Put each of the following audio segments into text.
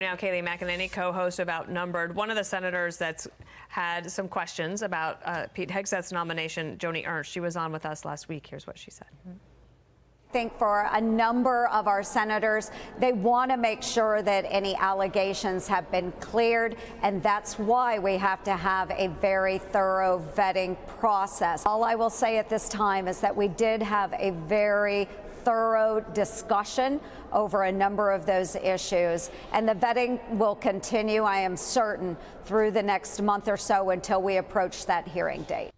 Now, Kayleigh McEnany, co-host of Outnumbered, one of the senators that's had some questions about Pete Hegseth's nomination, Joni Ernst. She was on with us last week. Here's what she said. I think for a number of our senators, they want to make sure that any allegations have been cleared, and that's why we have to have a very thorough vetting process. All I will say at this time is that we did have a very thorough discussion over a number of those issues, and the vetting will continue, I am certain, through the next month or so until we approach that hearing date.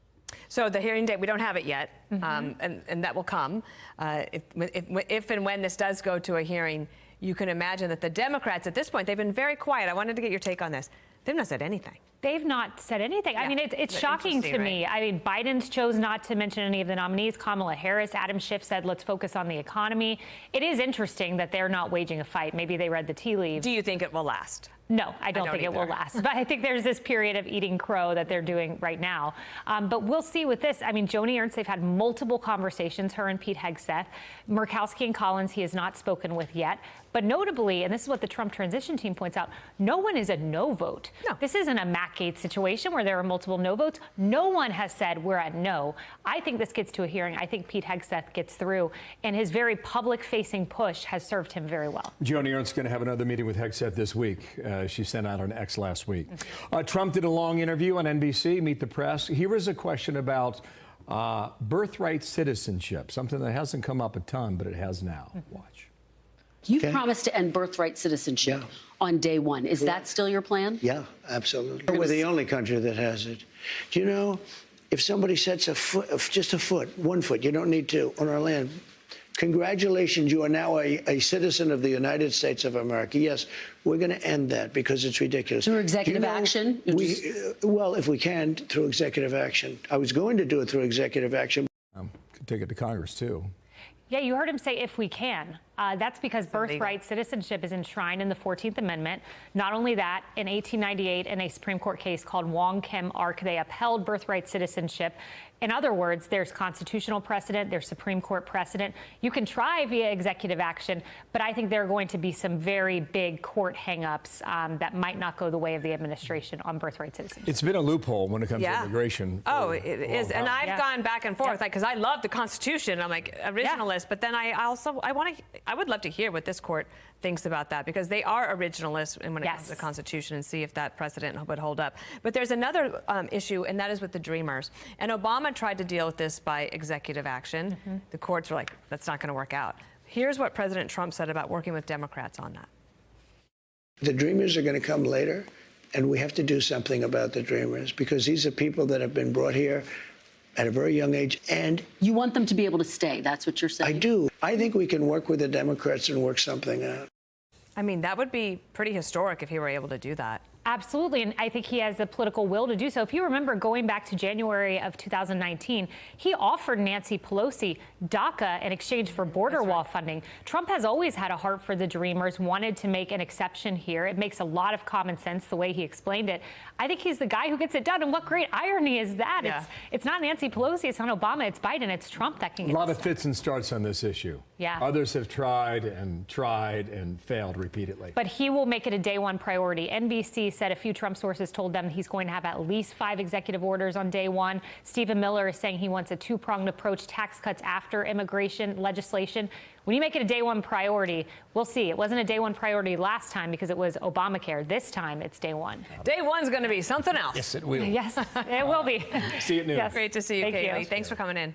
So the hearing date, we don't have it yet, and that will come. If and when this does go to a hearing, you can imagine that the Democrats at this point, they've been very quiet. I wanted to get your take on this. They've not said anything. They've not said anything. Yeah. I mean, it's shocking to me. Right? I mean, Biden chose not to mention any of the nominees. Kamala Harris, Adam Schiff said, let's focus on the economy. It is interesting that they're not waging a fight. Maybe they read the tea leaves. Do you think it will last? No, I don't think it will last. But I think there's this period of eating crow that they're doing right now. But we'll see with this. I mean, Joni Ernst, they've had multiple conversations, her and Pete Hegseth. Murkowski and Collins, he has not spoken with yet. But notably, and this is what the Trump transition team points out, no one is a no vote. No. This isn't a Matt Gaetz situation where there are multiple no votes. No one has said we're at no. I think this gets to a hearing. I think Pete Hegseth gets through, and his very public-facing push has served him very well. Joni Ernst is going to have another meeting with Hegseth this week. She sent out an X last week. Trump did a long interview on NBC, Meet the Press. Here is a question about birthright citizenship, something that hasn't come up a ton, but it has now. Watch. You promised to end birthright citizenship on day one. Is that still your plan? Yeah, absolutely. We're the only country that has it. Do you know, if somebody sets a foot, just a foot, 1 foot, you don't need two, on our land, congratulations, you are now a citizen of the United States of America. Yes, we're going to end that because it's ridiculous. Through executive action? Well, if we can, through executive action. I was going to do it through executive action. Could take it to Congress, too. Yeah, you heard him say if we can. That's because birthright citizenship is enshrined in the 14th Amendment. Not only that, in 1898, in a Supreme Court case called Wong Kim Ark, they upheld birthright citizenship. In other words, there's constitutional precedent, there's Supreme Court precedent. You can try via executive action, but I think there are going to be some very big court hang-ups that might not go the way of the administration on birthright citizenship. It's been a loophole when it comes to immigration. Oh, it is. And I've gone back and forth because I love the Constitution. I'm like originalist, but then I would love to hear what this court thinks about that, because they are originalists when it comes to the Constitution, and see if that precedent would hold up. But there's another issue, and that is with the Dreamers. And Obama tried to deal with this by executive action. The courts were like, that's not going to work out. Here's what President Trump said about working with Democrats on that. The Dreamers are going to come later, and we have to do something about the Dreamers, because these are people that have been brought here at a very young age, and you want them to be able to stay. That's what you're saying. I do. I think we can work with the Democrats and work something out. I mean, that would be pretty historic if he were able to do that. Absolutely, and I think he has the political will to do so. If you remember, going back to January of 2019, he offered Nancy Pelosi DACA in exchange for border wall funding. Trump has always had a heart for the Dreamers, wanted to make an exception here. It makes a lot of common sense the way he explained it. I think he's the guy who gets it done, and what great irony is that? Yeah. It's not Nancy Pelosi, it's not Obama, it's Biden, it's Trump that can get it done. A lot of fits and starts on this issue. Yeah. Others have tried and failed repeatedly. But he will make it a day one priority. NBC said a few Trump sources told them he's going to have at least 5 executive orders on day one. Stephen Miller is saying he wants a two-pronged approach, tax cuts after immigration legislation. When you make it a day one priority, we'll see. It wasn't a day one priority last time because it was Obamacare. This time, it's day one. Day one's going to be something else. Yes, it will. Yes, it will be. See you at noon. Yes. Great to see you, Kayleigh. You. Thanks for coming in.